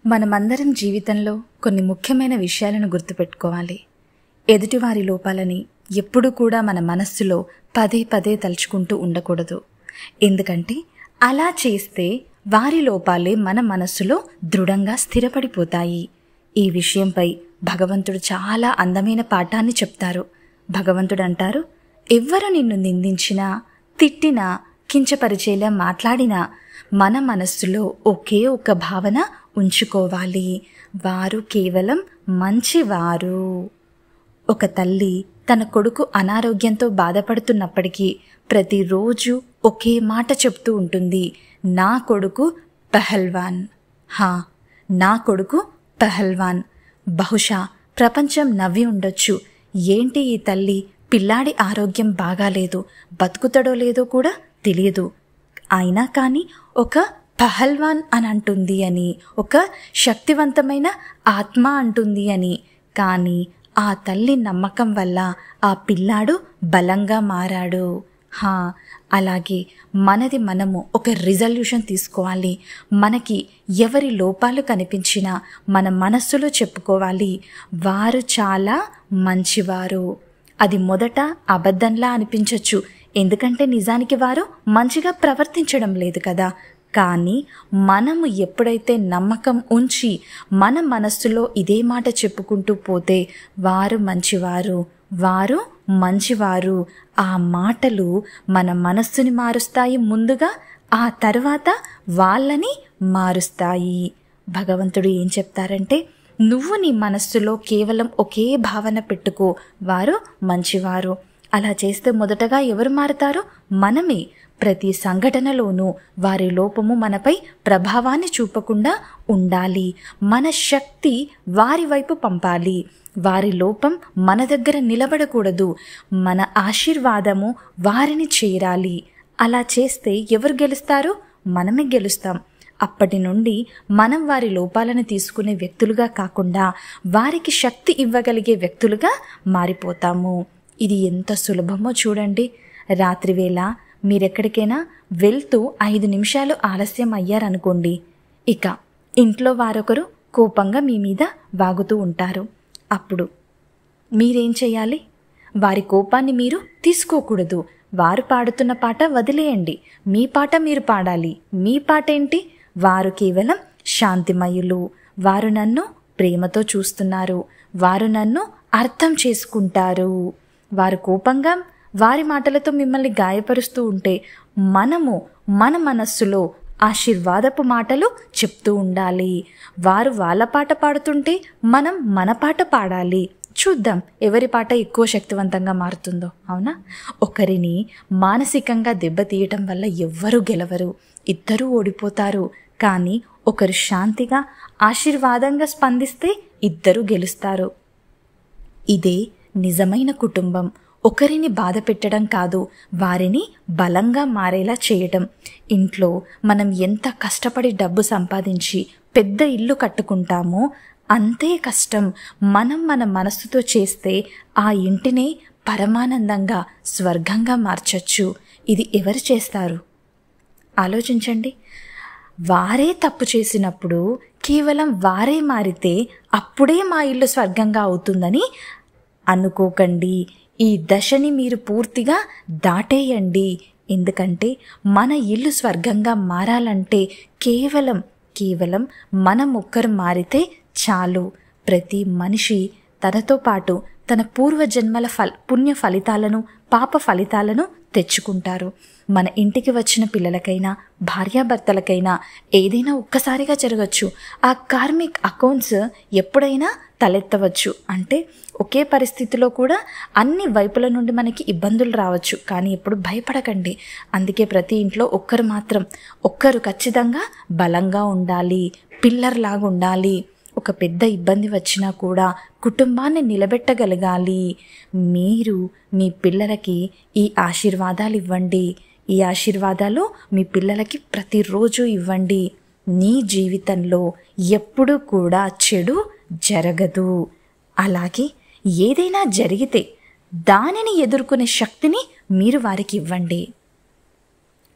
మనమందరం జీవితంలో కొన్ని ముఖ్యమైన విషయాలను గుర్తుపెట్టుకోవాలి. ఎదుటివారి లోపాలని ఎప్పుడూ కూడా మన మనస్సులో పదే పదే తలుచుకుంటూ ఉండకూడదు. ఎందుకంటే అలా చేస్తే వారి లోపాలే మన మనస్సులో దృఢంగా స్థిరపడిపోతాయి. ఈ విషయంపై భగవంతుడు చాలా అందమైన పాఠాన్ని చెప్తారు. భగవంతుడు అంటారు, ఎవ్వరు నిన్ను నిందించినా, తిట్టినా, కించపరిచేలా మాట్లాడినా మన మనస్సులో ఒకే ఒక భావన ఉంచుకోవాలి, వారు కేవలం మంచివారు. ఒక తల్లి తన కొడుకు అనారోగ్యంతో బాధపడుతున్నప్పటికీ ప్రతిరోజు ఒకే మాట చెప్తూ ఉంటుంది, నా కొడుకు పహల్వాన్. నా కొడుకు పహల్వాన్. బహుశా ప్రపంచం నవ్వి ఉండొచ్చు, ఏంటి ఈ తల్లి, పిల్లాడి ఆరోగ్యం బాగాలేదు, బతుకుతాడో లేదో కూడా తెలియదు, అయినా కానీ ఒక పహల్వాన్ అని అంటుంది అని, ఒక శక్తివంతమైన ఆత్మ అంటుంది అని. కానీ ఆ తల్లి నమ్మకం వల్ల ఆ పిల్లాడు బలంగా మారాడు. అలాగే మనము ఒక రిజల్యూషన్ తీసుకోవాలి. మనకి ఎవరి లోపాలు కనిపించినా మన మనస్సులో చెప్పుకోవాలి, వారు చాలా మంచివారు. అది మొదట అబద్ధంలా అనిపించవచ్చు, ఎందుకంటే నిజానికి వారు మంచిగా ప్రవర్తించడం లేదు కదా. కానీ మనము ఎప్పుడైతే నమ్మకం ఉంచి మన మనస్సులో ఇదే మాట చెప్పుకుంటూ పోతే వారు మంచివారు, వారు మంచివారు, ఆ మాటలు మన మనస్సుని మారుస్తాయి ముందుగా, ఆ తర్వాత వాళ్ళని మారుస్తాయి. భగవంతుడు ఏం చెప్తారంటే, నువ్వు నీ మనస్సులో కేవలం ఒకే భావన పెట్టుకో, వారు మంచివారు. అలా చేస్తే మొదటగా ఎవరు మారుతారో? మనమే. ప్రతి సంఘటనలోనూ వారి లోపము మనపై ప్రభావాన్ని చూపకుండా ఉండాలి. మన శక్తి వారి వైపు పంపాలి. వారి లోపం మన దగ్గర నిలబడకూడదు. మన ఆశీర్వాదము వారిని చేరాలి. అలా చేస్తే ఎవరు గెలుస్తారు? మనమే గెలుస్తాం. అప్పటి నుండి మనం వారి లోపాలను తీసుకునే వ్యక్తులుగా కాకుండా వారికి శక్తి ఇవ్వగలిగే వ్యక్తులుగా మారిపోతాము. ఇది ఎంత సులభమో చూడండి. రాత్రివేళ మీరెక్కడికైనా వెళ్తూ 5 నిమిషాలు ఆలస్యం అయ్యారనుకోండి, ఇక ఇంట్లో వారొకరు కోపంగా మీ మీద వాగుతూ ఉంటారు. అప్పుడు మీరేం చేయాలి? వారి కోపాన్ని మీరు తీసుకోకూడదు. వారు పాడుతున్న పాట వదిలేయండి, మీ పాట మీరు పాడాలి. మీ పాట ఏంటి? వారు కేవలం శాంతిమయులు, వారు నన్ను ప్రేమతో చూస్తున్నారు, వారు నన్ను అర్థం చేసుకుంటారు. వారు కోపంగా వారి మాటలతో మిమ్మల్ని గాయపరుస్తూ ఉంటే మనము మన మనస్సులో ఆశీర్వాదపు మాటలు చెప్తూ ఉండాలి. వారు వాళ్ళ పాట పాడుతుంటే మనం మన పాట పాడాలి. చూద్దాం ఎవరి పాట ఎక్కువ శక్తివంతంగా మారుతుందో. అవునా? ఒకరిని మానసికంగా దెబ్బతీయటం వల్ల ఎవ్వరూ గెలవరు, ఇద్దరూ ఓడిపోతారు. కానీ ఒకరు శాంతిగా ఆశీర్వాదంగా స్పందిస్తే ఇద్దరూ గెలుస్తారు. ఇదే నిజమైన కుటుంబం. ఒకరిని బాధ పెట్టడం కాదు, వారిని బలంగా మారేలా చేయటం. ఇంట్లో మనం ఎంత కష్టపడి డబ్బు సంపాదించి పెద్ద ఇల్లు కట్టుకుంటామో అంతే కష్టం మనం మన మనస్సుతో చేస్తే ఆ ఇంటిని పరమానందంగా స్వర్గంగా మార్చొచ్చు. ఇది ఎవరు చేస్తారు? ఆలోచించండి. వారే తప్పు చేసినప్పుడు కేవలం వారే మారితే అప్పుడే మా ఇల్లు స్వర్గంగా అవుతుందని అనుకోకండి. ఈ దశని మీరు పూర్తిగా దాటేయండి. ఎందుకంటే మన ఇల్లు స్వర్గంగా మారాలంటే కేవలం మనం ఒక్కరు మారితే చాలు. ప్రతి మనిషి తనతో పాటు తన పూర్వజన్మల పుణ్య ఫలితాలను, పాప ఫలితాలను తెచ్చుకుంటారు. మన ఇంటికి వచ్చిన పిల్లలకైనా, భార్యాభర్తలకైనా ఏదైనా ఒక్కసారిగా జరగచ్చు. ఆ కార్మిక్ అకౌంట్స్ ఎప్పుడైనా తలెత్తవచ్చు. అంటే ఒకే పరిస్థితిలో కూడా అన్ని వైపుల నుండి మనకి ఇబ్బందులు రావచ్చు. కానీ ఎప్పుడు భయపడకండి. అందుకే ప్రతి ఇంట్లో ఒక్కరు ఖచ్చితంగా బలంగా ఉండాలి, పిల్లర్ లాగా ఉండాలి. ఒక పెద్ద ఇబ్బంది వచ్చినా కూడా కుటుంబాన్ని నిలబెట్టగలగాలి. మీరు మీ పిల్లలకి ఈ ఆశీర్వాదాలు ఇవ్వండి. ఈ ఆశీర్వాదాలు మీ పిల్లలకి ప్రతిరోజు ఇవ్వండి. నీ జీవితంలో ఎప్పుడూ కూడా చెడు జరగదు. అలాగే ఏదైనా జరిగితే దానిని ఎదుర్కొనే శక్తిని మీరు వారికి ఇవ్వండి.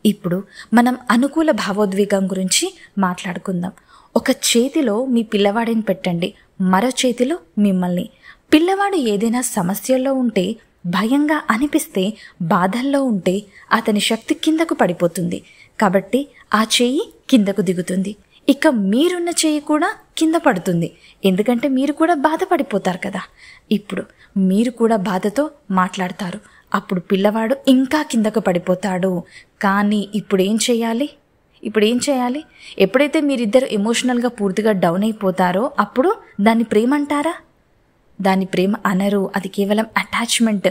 ఇప్పుడు మనం అనుకూల భావోద్వేగం గురించి మాట్లాడుకుందాం. ఒక చేతిలో మీ పిల్లవాడిని పెట్టండి, మరో చేతిలో మిమ్మల్ని. పిల్లవాడు ఏదైనా సమస్యల్లో ఉంటే, భయంగా అనిపిస్తే, బాధల్లో ఉంటే అతని శక్తి కిందకు పడిపోతుంది. కాబట్టి ఆ చెయ్యి కిందకు దిగుతుంది. ఇక మీరున్న చెయ్యి కూడా కింద పడుతుంది. ఎందుకంటే మీరు కూడా బాధపడిపోతారు కదా. ఇప్పుడు మీరు కూడా బాధతో మాట్లాడతారు. అప్పుడు పిల్లవాడు ఇంకా కిందకు పడిపోతాడు. కానీ ఇప్పుడు ఏం చేయాలి? ఎప్పుడైతే మీరిద్దరు ఎమోషనల్గా పూర్తిగా డౌన్ అయిపోతారో అప్పుడు దాన్ని ప్రేమ అంటారా? దాన్ని ప్రేమ అనరు. అది కేవలం అటాచ్మెంట్.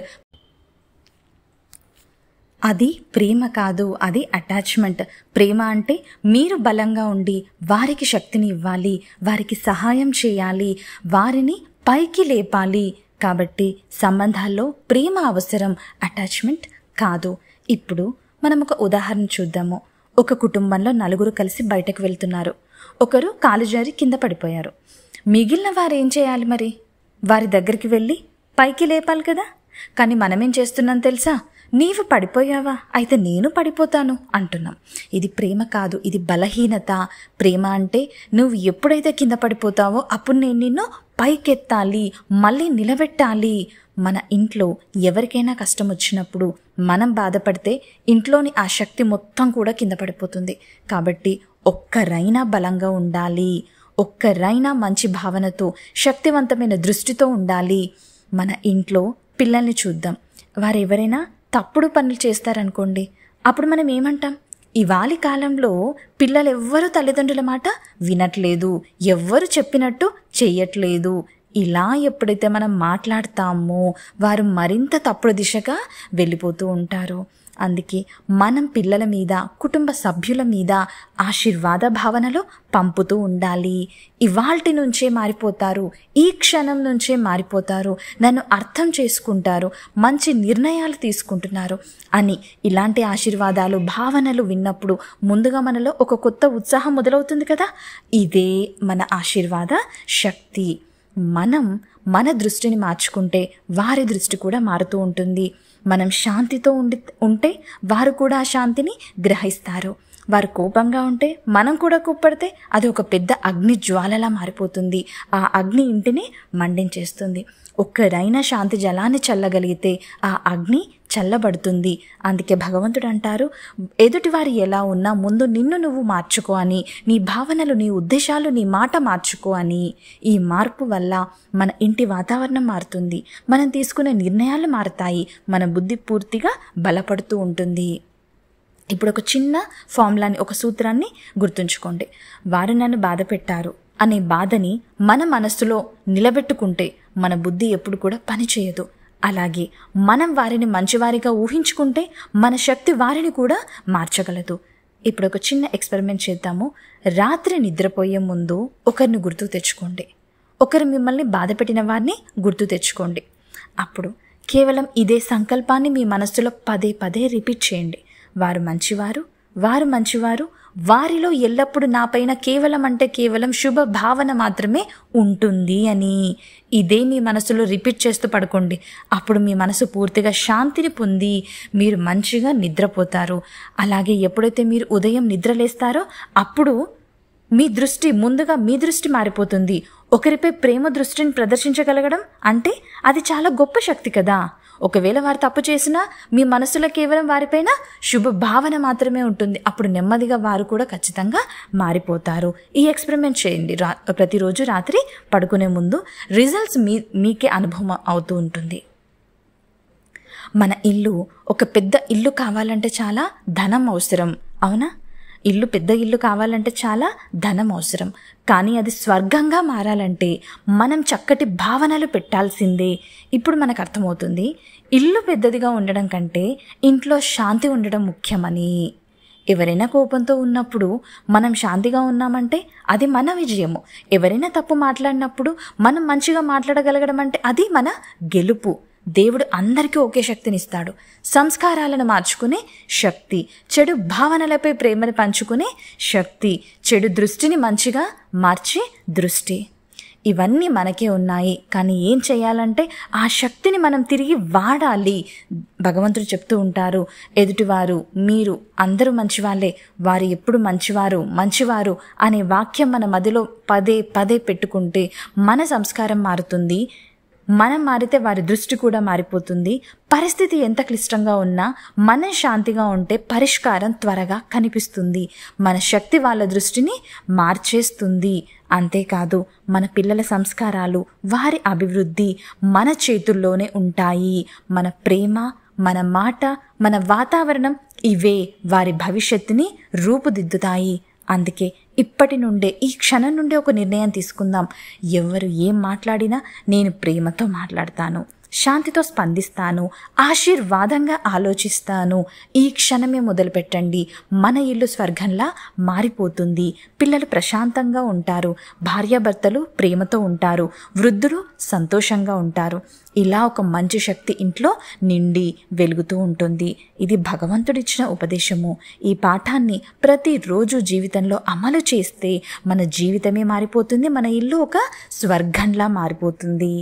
అది ప్రేమ కాదు, అది అటాచ్మెంట్. ప్రేమ అంటే మీరు బలంగా ఉండి వారికి శక్తిని ఇవ్వాలి, వారికి సహాయం చేయాలి, వారిని పైకి లేపాలి. కాబట్టి సంబంధాల్లో ప్రేమ అవసరం, అటాచ్మెంట్ కాదు. ఇప్పుడు మనం ఒక ఉదాహరణ చూద్దాము. ఒక కుటుంబంలో 4 కలిసి బయటకు వెళ్తున్నారు. ఒకరు కాలు జారి కింద పడిపోయారు. మిగిలిన వారు ఏం చేయాలి మరి? వారి దగ్గరికి వెళ్ళి పైకి లేపాలి కదా. కానీ మనమేం చేస్తున్నాం తెలుసా? నీవు పడిపోయావా, అయితే నేను పడిపోతాను అంటున్నాం. ఇది ప్రేమ కాదు, ఇది బలహీనత. ప్రేమ అంటే నువ్వు ఎప్పుడైతే కింద పడిపోతావో అప్పుడు నేను నిన్ను పైకెత్తాలి, మళ్ళీ నిలబెట్టాలి. మన ఇంట్లో ఎవరికైనా కష్టం వచ్చినప్పుడు మనం బాధపడితే ఇంట్లోని ఆ శక్తి మొత్తం కూడా కింద పడిపోతుంది. కాబట్టి ఒక్కరైనా బలంగా ఉండాలి, ఒక్కరైనా మంచి భావనతో శక్తివంతమైన దృష్టితో ఉండాలి. మన ఇంట్లో పిల్లల్ని చూద్దాం. వారు ఎవరైనా తప్పుడు పనులు చేస్తారనుకోండి, అప్పుడు మనం ఏమంటాం? ఇవాళ కాలంలో పిల్లలు ఎవ్వరూ తల్లిదండ్రుల మాట వినట్లేదు, ఎవ్వరు చెప్పినట్టు చెయ్యట్లేదు. ఇలా ఎప్పుడైతే మనం మాట్లాడతామో వారు మరింత తప్పుడు దిశగా వెళ్ళిపోతూ ఉంటారు. అందుకే మనం పిల్లల మీద, కుటుంబ సభ్యుల మీద ఆశీర్వాద భావనలు పంపుతూ ఉండాలి. ఇవాల్టి నుంచే మారిపోతారు, ఈ క్షణం నుంచే మారిపోతారు, నన్ను అర్థం చేసుకుంటారు, మంచి నిర్ణయాలు తీసుకుంటున్నారు అని ఇలాంటి ఆశీర్వాదాలు, భావనలు విన్నప్పుడు ముందుగా మనలో ఒక కొత్త ఉత్సాహం మొదలవుతుంది కదా. ఇదే మన ఆశీర్వాద శక్తి. మనం మన దృష్టిని మార్చుకుంటే వారి దృష్టి కూడా మారుతూ ఉంటుంది. మనం శాంతితో ఉంటే వారు కూడా ఆ శాంతిని గ్రహిస్తారు. వారు కోపంగా ఉంటే మనం కూడా కోప్పడితే అది ఒక పెద్ద అగ్ని జ్వాలలా మారిపోతుంది. ఆ అగ్ని ఇంటిని మండించేస్తుంది. ఒక్కరైనా శాంతి జలాన్ని చల్లగలిగితే ఆ అగ్ని చల్లబడుతుంది. అందుకే భగవంతుడు అంటారు, ఎదుటివారు ఎలా ఉన్నా ముందు నిన్ను నువ్వు మార్చుకో అని, నీ భావనలు, నీ ఉద్దేశాలు, నీ మాట మార్చుకో అని. ఈ మార్పు వల్ల మన ఇంటి వాతావరణం మారుతుంది, మనం తీసుకునే నిర్ణయాలు మారుతాయి, మన బుద్ధి పూర్తిగా బలపడుతూ ఉంటుంది. ఇప్పుడు ఒక చిన్న ఫార్ములాని, ఒక సూత్రాన్ని గుర్తుంచుకోండి. వారు నన్ను బాధ పెట్టారు అనే బాధని మన మనస్సులో నిలబెట్టుకుంటే మన బుద్ధి ఎప్పుడు కూడా పనిచేయదు. అలాగే మనం వారిని మంచివారిగా ఊహించుకుంటే మన శక్తి వారిని కూడా మార్చగలదు. ఇప్పుడు ఒక చిన్న ఎక్స్పెరిమెంట్ చేద్దాము. రాత్రి నిద్రపోయే ముందు ఒకరిని గుర్తు తెచ్చుకోండి, ఒకరు మిమ్మల్ని బాధ పెట్టిన వారిని గుర్తు తెచ్చుకోండి. అప్పుడు కేవలం ఇదే సంకల్పాన్ని మీ మనస్సులో పదే పదే రిపీట్ చేయండి. వారు మంచివారు, వారు మంచివారు, వారిలో ఎల్లప్పుడూ నాపైన కేవలం అంటే కేవలం శుభ భావన మాత్రమే ఉంటుంది అని. ఇదే మీ మనసులో రిపీట్ చేస్తూ పడుకోండి. అప్పుడు మీ మనసు పూర్తిగా శాంతిని పొంది మీరు మంచిగా నిద్రపోతారు. అలాగే ఎప్పుడైతే మీరు ఉదయం నిద్రలేస్తారో అప్పుడు ముందుగా మీ దృష్టి మారిపోతుంది. ఒకరిపై ప్రేమ దృష్టిని ప్రదర్శించగలగడం అంటే అది చాలా గొప్ప శక్తి కదా. ఒకవేళ వారు తప్పు చేసినా మీ మనసులో కేవలం వారిపైన శుభ భావన మాత్రమే ఉంటుంది. అప్పుడు నెమ్మదిగా వారు కూడా ఖచ్చితంగా మారిపోతారు. ఈ ఎక్స్పెరిమెంట్ చేయండి. ప్రతిరోజు రాత్రి పడుకునే ముందు రిజల్ట్స్ మీకే అనుభవం అవుతూ ఉంటుంది. మన ఇల్లు ఒక పెద్ద ఇల్లు కావాలంటే చాలా ధనం అవసరం, అవునా? పెద్ద ఇల్లు కావాలంటే చాలా ధనం అవసరం. కానీ అది స్వర్గంగా మారాలంటే మనం చక్కటి భావనలు పెట్టాల్సిందే. ఇప్పుడు మనకు అర్థమవుతుంది, ఇల్లు పెద్దదిగా ఉండడం కంటే ఇంట్లో శాంతి ఉండడం ముఖ్యమని. ఎవరైనా కోపంతో ఉన్నప్పుడు మనం శాంతిగా ఉన్నామంటే అది మన విజయము. ఎవరైనా తప్పు మాట్లాడినప్పుడు మనం మంచిగా మాట్లాడగలగడం అంటే అది మన గెలుపు. దేవుడు అందరికీ ఒకే శక్తినిస్తాడు. సంస్కారాలను మార్చుకునే శక్తి, చెడు భావనలపై ప్రేమను పంచుకునే శక్తి, చెడు దృష్టిని మంచిగా మార్చే దృష్టి. ఇవన్నీ మనకే ఉన్నాయి, కానీ ఏం చేయాలంటే ఆ శక్తిని మనం తిరిగి వాడాలి. భగవంతుడు చెప్తూ ఉంటారు, ఎదుటివారు మీరు అందరూ మంచివాళ్ళే, వారు ఎప్పుడు మంచివారు అనే వాక్యం మన మదిలో పదే పదే పెట్టుకుంటే మన సంస్కారం మారుతుంది. మనం మారితే వారి దృష్టి కూడా మారిపోతుంది. పరిస్థితి ఎంత క్లిష్టంగా ఉన్నా మనం శాంతిగా ఉంటే పరిష్కారం త్వరగా కనిపిస్తుంది. మన శక్తి వాళ్ళ దృష్టిని మార్చేస్తుంది. అంతేకాదు, మన పిల్లల సంస్కారాలు, వారి అభివృద్ధి మన చేతుల్లోనే ఉంటాయి. మన ప్రేమ, మన మాట, మన వాతావరణం ఇవే వారి భవిష్యత్తుని రూపుదిద్దుతాయి. అందుకే ఇప్పటి నుండే, ఈ క్షణం నుండే ఒక నిర్ణయం తీసుకుందాం. ఎవరు ఏం మాట్లాడినా నేను ప్రేమతో మాట్లాడతాను, శాంతితో స్పందిస్తాను, ఆశీర్వాదంగా ఆలోచిస్తాను. ఈ క్షణమే మొదలుపెట్టండి. మన ఇల్లు స్వర్గంలా మారిపోతుంది. పిల్లలు ప్రశాంతంగా ఉంటారు, భార్యాభర్తలు ప్రేమతో ఉంటారు, వృద్ధులు సంతోషంగా ఉంటారు. ఇలా ఒక మంచి శక్తి ఇంట్లో నిండి వెలుగుతూ ఉంటుంది. ఇది భగవంతుడిచ్చిన ఉపదేశము. ఈ పాఠాన్ని ప్రతిరోజు జీవితంలో అమలు చేస్తే మన జీవితమే మారిపోతుంది. మన ఇల్లు ఒక స్వర్గంలా మారిపోతుంది.